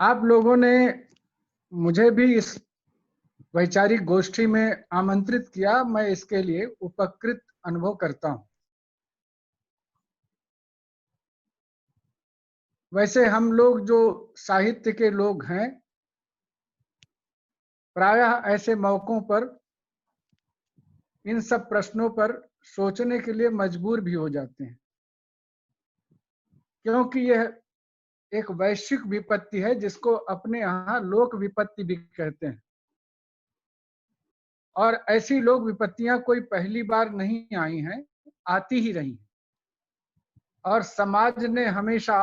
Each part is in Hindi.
आप लोगों ने मुझे भी इस वैचारिक गोष्ठी में आमंत्रित किया। मैं इसके लिए उपकृत अनुभव करता हूं। वैसे हम लोग जो साहित्य के लोग हैं, प्रायः ऐसे मौकों पर इन सब प्रश्नों पर सोचने के लिए मजबूर भी हो जाते हैं, क्योंकि यह एक वैश्विक विपत्ति है जिसको अपने यहाँ लोक विपत्ति भी कहते हैं। और ऐसी लोक विपत्तियां कोई पहली बार नहीं आई हैं, आती ही रही। और समाज ने हमेशा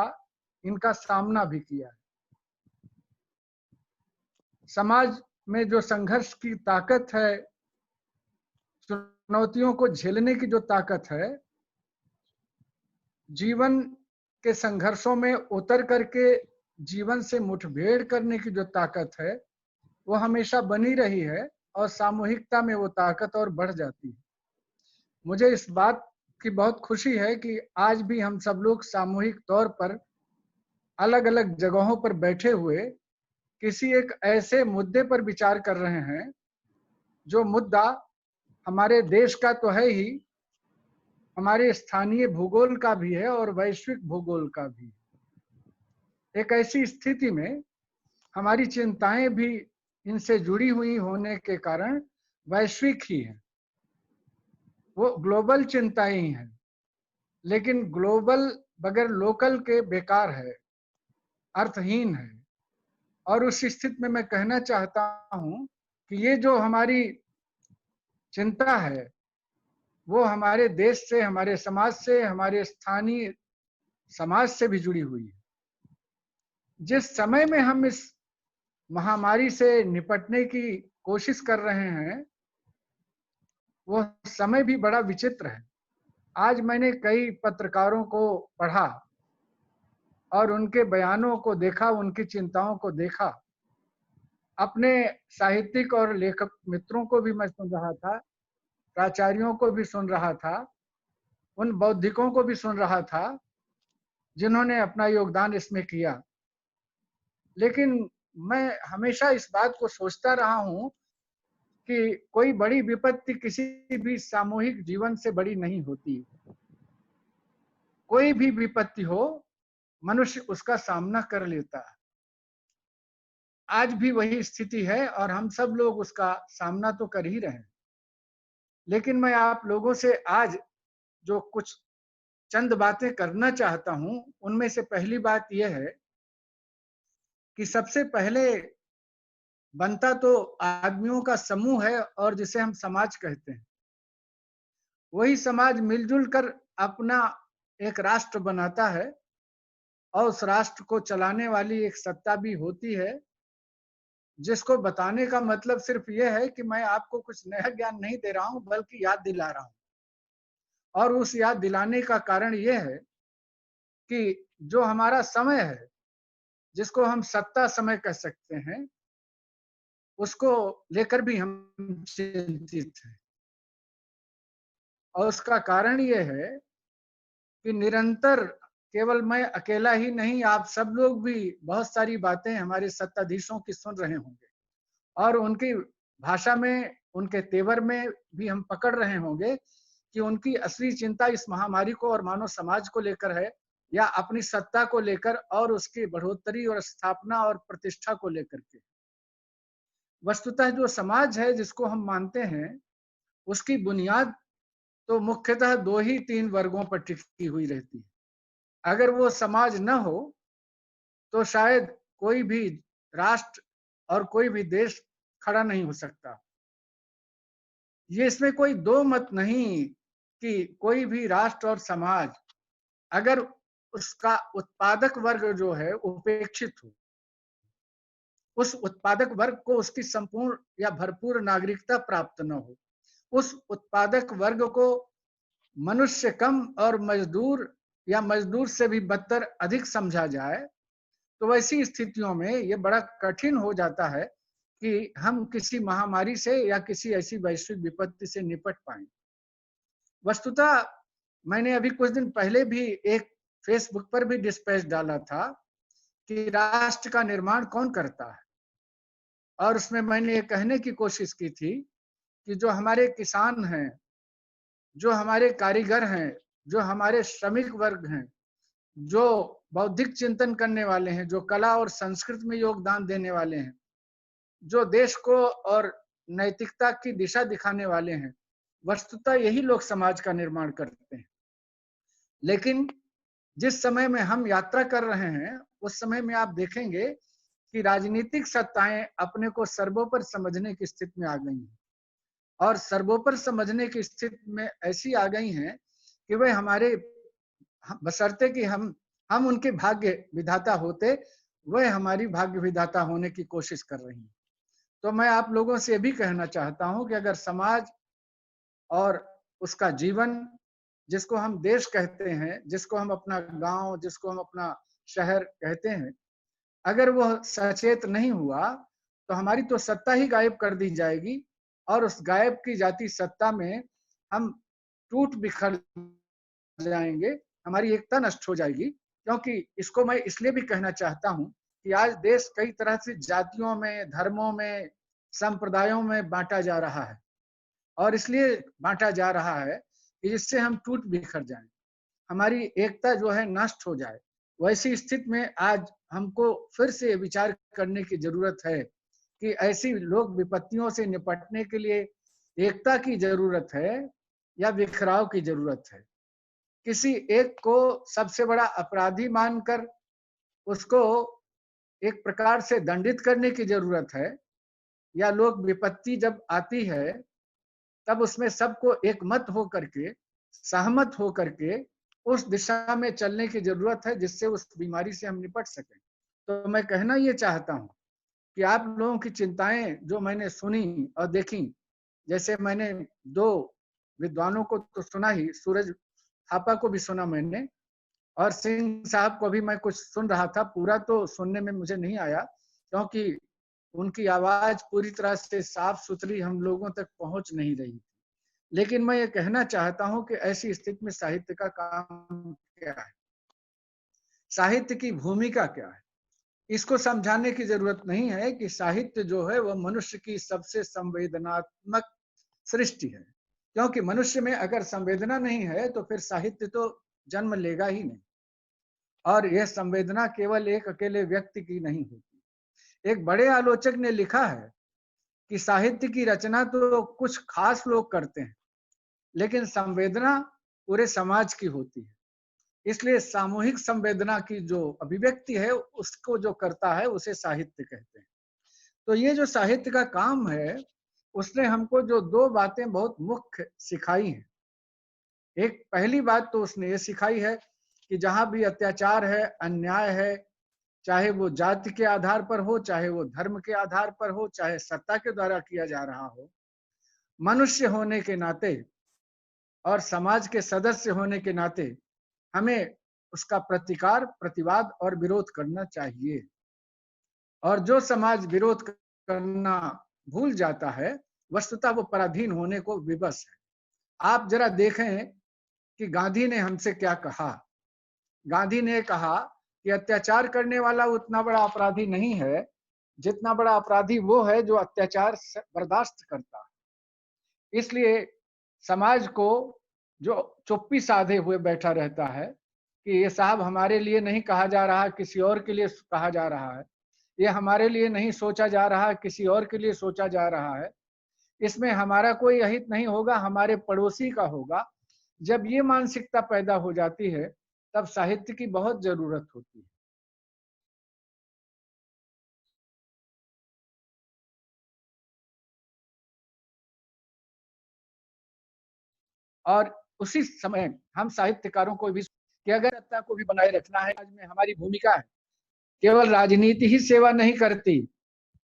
इनका सामना भी किया है। समाज में जो संघर्ष की ताकत है, चुनौतियों को झेलने की जो ताकत है, जीवन के संघर्षों में उतर करके जीवन से मुठभेड़ करने की जो ताकत है, वो हमेशा बनी रही है और सामूहिकता में वो ताकत और बढ़ जाती है। मुझे इस बात की बहुत खुशी है कि आज भी हम सब लोग सामूहिक तौर पर अलग अलग जगहों पर बैठे हुए किसी एक ऐसे मुद्दे पर विचार कर रहे हैं जो मुद्दा हमारे देश का तो है ही, हमारे स्थानीय भूगोल का भी है और वैश्विक भूगोल का भी। एक ऐसी स्थिति में हमारी चिंताएं भी इनसे जुड़ी हुई होने के कारण वैश्विक ही है। वो ग्लोबल चिंताएं ही हैं, लेकिन ग्लोबल बगैर लोकल के बेकार है, अर्थहीन है। और उस स्थिति में मैं कहना चाहता हूं कि ये जो हमारी चिंता है, वो हमारे देश से, हमारे समाज से, हमारे स्थानीय समाज से भी जुड़ी हुई है। जिस समय में हम इस महामारी से निपटने की कोशिश कर रहे हैं, वो समय भी बड़ा विचित्र है। आज मैंने कई पत्रकारों को पढ़ा और उनके बयानों को देखा, उनकी चिंताओं को देखा। अपने साहित्यिक और लेखक मित्रों को भी मैं सुन रहा था, प्राचार्यों को भी सुन रहा था, उन बौद्धिकों को भी सुन रहा था जिन्होंने अपना योगदान इसमें किया। लेकिन मैं हमेशा इस बात को सोचता रहा हूं कि कोई बड़ी विपत्ति किसी भी सामूहिक जीवन से बड़ी नहीं होती। कोई भी विपत्ति हो, मनुष्य उसका सामना कर लेता है। आज भी वही स्थिति है और हम सब लोग उसका सामना तो कर ही रहे हैं। लेकिन मैं आप लोगों से आज जो कुछ चंद बातें करना चाहता हूं, उनमें से पहली बात यह है कि सबसे पहले बनता तो आदमियों का समूह है और जिसे हम समाज कहते हैं। वही समाज मिलजुल कर अपना एक राष्ट्र बनाता है और उस राष्ट्र को चलाने वाली एक सत्ता भी होती है, जिसको बताने का मतलब सिर्फ यह है कि मैं आपको कुछ नया ज्ञान नहीं दे रहा हूं, बल्कि याद दिला रहा हूं। और उस याद दिलाने का कारण यह है कि जो हमारा समय है, जिसको हम सत्ता समय कह सकते हैं, उसको लेकर भी हम चिंतित हैं। और उसका कारण यह है कि निरंतर केवल मैं अकेला ही नहीं, आप सब लोग भी बहुत सारी बातें हमारे सत्ताधीशों की सुन रहे होंगे और उनकी भाषा में, उनके तेवर में भी हम पकड़ रहे होंगे कि उनकी असली चिंता इस महामारी को और मानव समाज को लेकर है, या अपनी सत्ता को लेकर और उसकी बढ़ोतरी और स्थापना और प्रतिष्ठा को लेकर के। वस्तुतः जो समाज है जिसको हम मानते हैं, उसकी बुनियाद तो मुख्यतः दो ही तीन वर्गों पर टिकी हुई रहती है। अगर वो समाज न हो तो शायद कोई भी राष्ट्र और कोई भी देश खड़ा नहीं हो सकता। ये इसमें कोई दो मत नहीं कि कोई भी राष्ट्र और समाज, अगर उसका उत्पादक वर्ग जो है उपेक्षित हो, उस उत्पादक वर्ग को उसकी संपूर्ण या भरपूर नागरिकता प्राप्त न हो, उस उत्पादक वर्ग को मनुष्य कम और मजदूर या मजदूर से भी बदतर अधिक समझा जाए, तो वैसी स्थितियों में ये बड़ा कठिन हो जाता है कि हम किसी महामारी से या किसी ऐसी वैश्विक विपत्ति से निपट पाएं। वस्तुतः मैंने अभी कुछ दिन पहले भी एक फेसबुक पर भी डिस्पैच डाला था कि राष्ट्र का निर्माण कौन करता है। और उसमें मैंने ये कहने की कोशिश की थी कि जो हमारे किसान हैं, जो हमारे कारीगर हैं, जो हमारे श्रमिक वर्ग हैं, जो बौद्धिक चिंतन करने वाले हैं, जो कला और संस्कृति में योगदान देने वाले हैं, जो देश को और नैतिकता की दिशा दिखाने वाले हैं, वस्तुतः यही लोग समाज का निर्माण करते हैं। लेकिन जिस समय में हम यात्रा कर रहे हैं, उस समय में आप देखेंगे कि राजनीतिक सत्ताएं अपने को सर्वोपरि समझने की स्थिति में आ गई हैं। और सर्वोपरि समझने की स्थिति में ऐसी आ गई हैं कि वह हमारे, बशर्ते कि हम उनके भाग्य विधाता होते, वह हमारी भाग्य विधाता होने की कोशिश कर रही हैं। तो मैं आप लोगों से भी कहना चाहता हूं कि अगर समाज और उसका जीवन, जिसको हम देश कहते हैं, जिसको हम अपना गांव, जिसको हम अपना शहर कहते हैं, अगर वह सचेत नहीं हुआ तो हमारी तो सत्ता ही गायब कर दी जाएगी। और उस गायब की जाती सत्ता में हम टूट बिखर जाएंगे, हमारी एकता नष्ट हो जाएगी। क्योंकि इसको मैं इसलिए भी कहना चाहता हूं कि आज देश कई तरह से जातियों में, धर्मों में, संप्रदायों में बांटा जा रहा है। और इसलिए बांटा जा रहा है कि जिससे हम टूट बिखर जाएं, हमारी एकता जो है नष्ट हो जाए। वैसी स्थिति में आज हमको फिर से विचार करने की जरूरत है कि ऐसी लोक विपत्तियों से निपटने के लिए एकता की जरूरत है या बिखराव की जरूरत है। किसी एक को सबसे बड़ा अपराधी मानकर उसको एक प्रकार से दंडित करने की जरूरत है, या लोक विपत्ति जब आती है तब उसमें सबको एक मत हो करके, सहमत हो करके उस दिशा में चलने की जरूरत है जिससे उस बीमारी से हम निपट सकें। तो मैं कहना ये चाहता हूं कि आप लोगों की चिंताएं जो मैंने सुनी और देखी, जैसे मैंने दो विद्वानों को तो सुना ही, सूरज थापा को भी सुना मैंने, और सिंह साहब को भी मैं कुछ सुन रहा था, पूरा तो सुनने में मुझे नहीं आया क्योंकि उनकी आवाज पूरी तरह से साफ सुथरी हम लोगों तक पहुंच नहीं रही। लेकिन मैं ये कहना चाहता हूं कि ऐसी स्थिति में साहित्य का काम क्या है, साहित्य की भूमिका क्या है, इसको समझाने की जरूरत नहीं है कि साहित्य जो है वह मनुष्य की सबसे संवेदनात्मक सृष्टि है। क्योंकि मनुष्य में अगर संवेदना नहीं है तो फिर साहित्य तो जन्म लेगा ही नहीं। और यह संवेदना केवल एक अकेले व्यक्ति की नहीं होती। एक बड़े आलोचक ने लिखा है कि साहित्य की रचना तो कुछ खास लोग करते हैं, लेकिन संवेदना पूरे समाज की होती है। इसलिए सामूहिक संवेदना की जो अभिव्यक्ति है उसको जो करता है उसे साहित्य कहते हैं। तो ये जो साहित्य का काम है, उसने हमको जो दो बातें बहुत मुख्य सिखाई हैं। एक पहली बात तो उसने ये सिखाई है कि जहां भी अत्याचार है, अन्याय है, चाहे वो जाति के आधार पर हो, चाहे वो धर्म के आधार पर हो, चाहे सत्ता के द्वारा किया जा रहा हो, मनुष्य होने के नाते और समाज के सदस्य होने के नाते हमें उसका प्रतिकार, प्रतिवाद और विरोध करना चाहिए। और जो समाज विरोध करना भूल जाता है, वस्तुतः वो पराधीन होने को विवश है। आप जरा देखें कि गांधी ने हमसे क्या कहा। गांधी ने कहा कि अत्याचार करने वाला उतना बड़ा अपराधी नहीं है जितना बड़ा अपराधी वो है जो अत्याचार बर्दाश्त करता है। इसलिए समाज को जो चुप्पी साधे हुए बैठा रहता है कि ये साहब हमारे लिए नहीं कहा जा रहा, किसी और के लिए कहा जा रहा है, ये हमारे लिए नहीं सोचा जा रहा, किसी और के लिए सोचा जा रहा है, इसमें हमारा कोई अहित नहीं होगा, हमारे पड़ोसी का होगा। जब ये मानसिकता पैदा हो जाती है तब साहित्य की बहुत जरूरत होती है। और उसी समय हम साहित्यकारों को भी कि अगर सत्ता को भी बनाए रखना है, आज में हमारी भूमिका है। केवल राजनीति ही सेवा नहीं करती,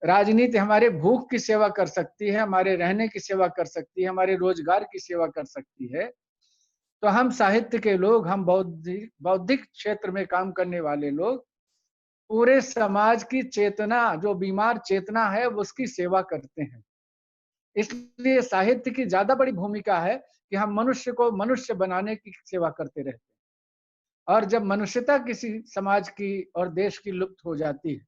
राजनीति हमारे भूख की सेवा कर सकती है, हमारे रहने की सेवा कर सकती है, हमारे रोजगार की सेवा कर सकती है। तो हम साहित्य के लोग, हम बौद्धिक बौद्धिक क्षेत्र में काम करने वाले लोग पूरे समाज की चेतना, जो बीमार चेतना है उसकी सेवा करते हैं। इसलिए साहित्य की ज्यादा बड़ी भूमिका है कि हम मनुष्य को मनुष्य बनाने की सेवा करते रहते हैं। और जब मनुष्यता किसी समाज की और देश की लुप्त हो जाती है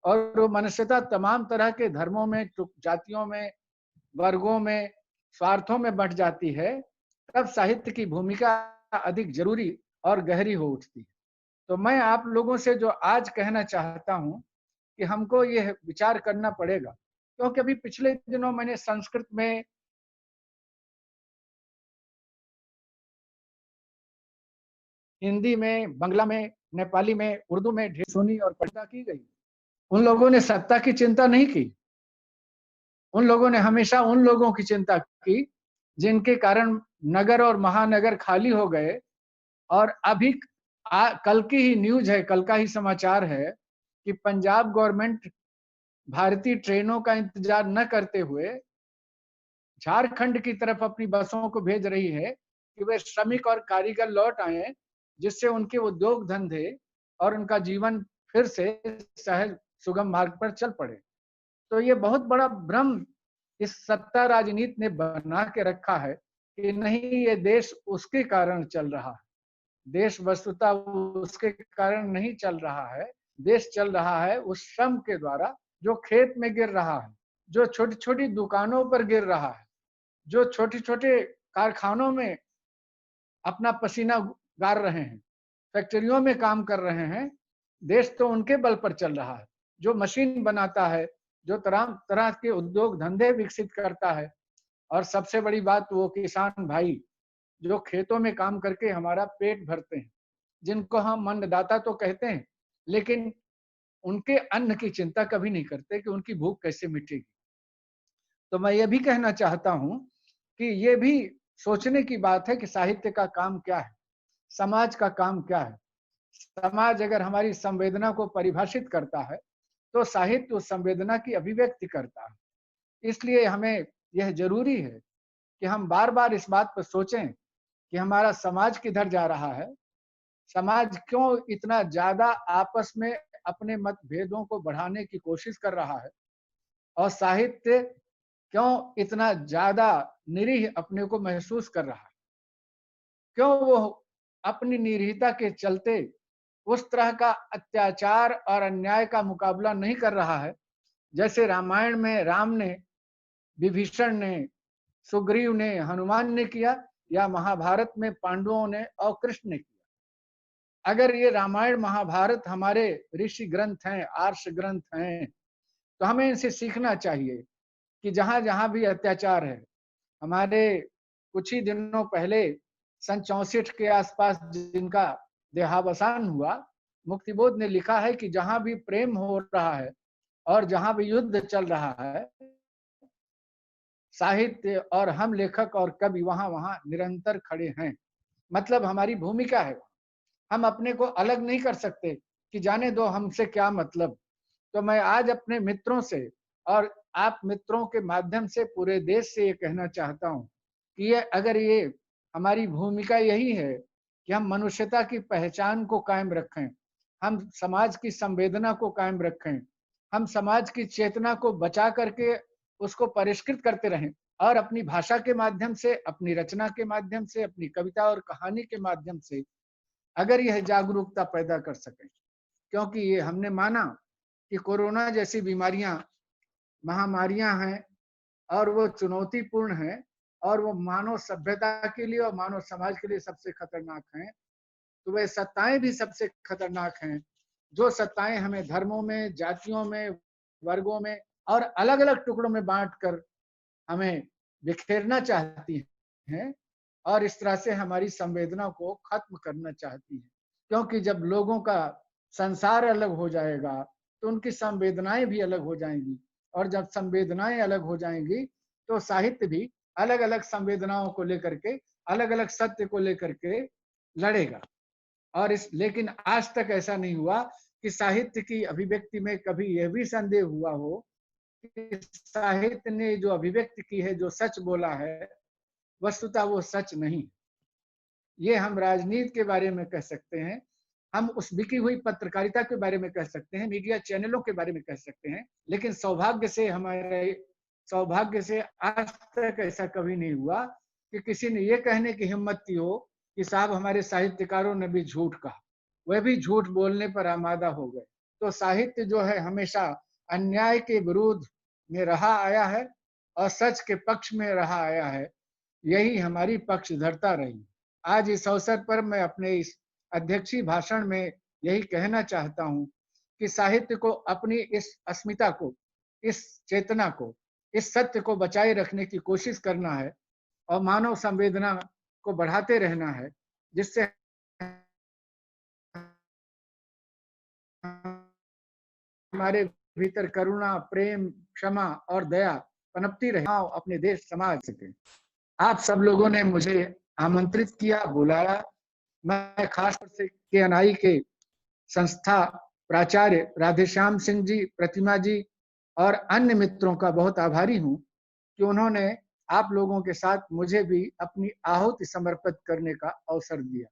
और वो मनुष्यता तमाम तरह के धर्मों में, जातियों में, वर्गों में, स्वार्थों में बंट जाती है, तब साहित्य की भूमिका अधिक जरूरी और गहरी हो उठती है। तो मैं आप लोगों से जो आज कहना चाहता हूं कि हमको यह विचार करना पड़ेगा, क्योंकि अभी पिछले दिनों मैंने संस्कृत में, हिंदी में, बांग्ला में, नेपाली में, उर्दू में ढेर सुनी और पढ़ा की गई। उन लोगों ने सत्ता की चिंता नहीं की। उन लोगों ने हमेशा उन लोगों की चिंता की जिनके कारण नगर और महानगर खाली हो गए। और अभी कल की ही न्यूज है, कल का ही समाचार है कि पंजाब गवर्नमेंट भारतीय ट्रेनों का इंतजार न करते हुए झारखंड की तरफ अपनी बसों को भेज रही है कि वे श्रमिक और कारीगर लौट आए, जिससे उनके उद्योग धंधे और उनका जीवन फिर से सहज सुगम मार्ग पर चल पड़े। तो ये बहुत बड़ा भ्रम इस सत्ता राजनीति ने बना के रखा है कि नहीं, ये देश उसके कारण चल रहा है। देश वस्तुतः उसके कारण नहीं चल रहा है। देश चल रहा है उस श्रम के द्वारा जो खेत में गिर रहा है, जो छोटी छोटी दुकानों पर गिर रहा है, जो छोटे छोटे कारखानों में अपना पसीना गार रहे हैं, फैक्ट्रियों में काम कर रहे हैं। देश तो उनके बल पर चल रहा है, जो मशीन बनाता है, जो तरह तरह के उद्योग धंधे विकसित करता है। और सबसे बड़ी बात, वो किसान भाई जो खेतों में काम करके हमारा पेट भरते हैं, जिनको हम अन्नदाता तो कहते हैं, लेकिन उनके अन्न की चिंता कभी नहीं करते कि उनकी भूख कैसे मिटेगी। तो मैं ये भी कहना चाहता हूं कि ये भी सोचने की बात है कि साहित्य का काम क्या है, समाज का काम क्या है। समाज अगर हमारी संवेदना को परिभाषित करता है, तो साहित्य उस संवेदना की अभिव्यक्ति करता है। इसलिए हमें यह जरूरी है कि हम बार बार इस बात पर सोचें कि हमारा समाज किधर जा रहा है, समाज क्यों इतना ज्यादा आपस में अपने मतभेदों को बढ़ाने की कोशिश कर रहा है, और साहित्य क्यों इतना ज्यादा निरीह अपने को महसूस कर रहा है, क्यों वो अपनी निरीहता के चलते उस तरह का अत्याचार और अन्याय का मुकाबला नहीं कर रहा है जैसे रामायण में राम ने, विभीषण ने, सुग्रीव ने, हनुमान ने किया, या महाभारत में पांडवों ने और कृष्ण ने किया। अगर ये रामायण महाभारत हमारे ऋषि ग्रंथ हैं, आर्ष ग्रंथ हैं, तो हमें इनसे सीखना चाहिए कि जहां जहां भी अत्याचार है, हमारे कुछ ही दिनों पहले सन 64 के आसपास जिनका देहावसान हुआ, मुक्तिबोध ने लिखा है कि जहां भी प्रेम हो रहा है और जहां भी युद्ध चल रहा है, साहित्य और हम लेखक और कवि वहां वहां निरंतर खड़े हैं। मतलब हमारी भूमिका है, हम अपने को अलग नहीं कर सकते कि जाने दो हमसे क्या मतलब। तो मैं आज अपने मित्रों से और आप मित्रों के माध्यम से पूरे देश से ये कहना चाहता हूँ कि ये अगर ये हमारी भूमिका यही है कि हम मनुष्यता की पहचान को कायम रखें, हम समाज की संवेदना को कायम रखें, हम समाज की चेतना को बचा करके उसको परिष्कृत करते रहें, और अपनी भाषा के माध्यम से, अपनी रचना के माध्यम से, अपनी कविता और कहानी के माध्यम से अगर यह जागरूकता पैदा कर सकें। क्योंकि ये हमने माना कि कोरोना जैसी बीमारियां महामारियां हैं और वो चुनौतीपूर्ण हैं, और वो मानव सभ्यता के लिए और मानव समाज के लिए सबसे खतरनाक हैं। तो वे सत्ताएं भी सबसे खतरनाक हैं, जो सत्ताएं हमें धर्मों में, जातियों में, वर्गों में और अलग अलग टुकड़ों में बांट कर हमें बिखेरना चाहती हैं और इस तरह से हमारी संवेदना को खत्म करना चाहती हैं। क्योंकि जब लोगों का संसार अलग हो जाएगा तो उनकी संवेदनाएं भी अलग हो जाएंगी, और जब संवेदनाएं अलग हो जाएंगी तो साहित्य भी अलग अलग संवेदनाओं को लेकर के, अलग अलग सत्य को लेकर के लड़ेगा। और लेकिन आज तक ऐसा नहीं हुआ कि साहित्य की अभिव्यक्ति में कभी यह भी संदेह हुआ हो कि साहित्य ने जो अभिव्यक्ति की है, जो सच बोला है, वस्तुतः वो सच नहीं। ये हम राजनीति के बारे में कह सकते हैं, हम उस बिकी हुई पत्रकारिता के बारे में कह सकते हैं, मीडिया चैनलों के बारे में कह सकते हैं, लेकिन सौभाग्य से आज तक ऐसा कभी नहीं हुआ कि किसी ने ये कहने की हिम्मत की हो कि साहब हमारे साहित्यकारों ने भी झूठ कहा, वह भी झूठ बोलने पर आमादा हो गए। तो साहित्य जो है हमेशा अन्याय के विरुद्ध में रहा आया है और सच के पक्ष में रहा आया है। यही हमारी पक्षधरता रही। आज इस अवसर पर मैं अपने इस अध्यक्षीय भाषण में यही कहना चाहता हूँ कि साहित्य को अपनी इस अस्मिता को, इस चेतना को, इस सत्य को बचाए रखने की कोशिश करना है और मानव संवेदना को बढ़ाते रहना है, जिससे हमारे भीतर करुणा, प्रेम, क्षमा और दया पनपती रहे, अपने देश समाज सके। आप सब लोगों ने मुझे आमंत्रित किया, बुलाया। मैं खास तौर से केएनआई के संस्था प्राचार्य राधेश्याम सिंह जी, प्रतिमा जी और अन्य मित्रों का बहुत आभारी हूँ कि उन्होंने आप लोगों के साथ मुझे भी अपनी आहुति समर्पित करने का अवसर दिया।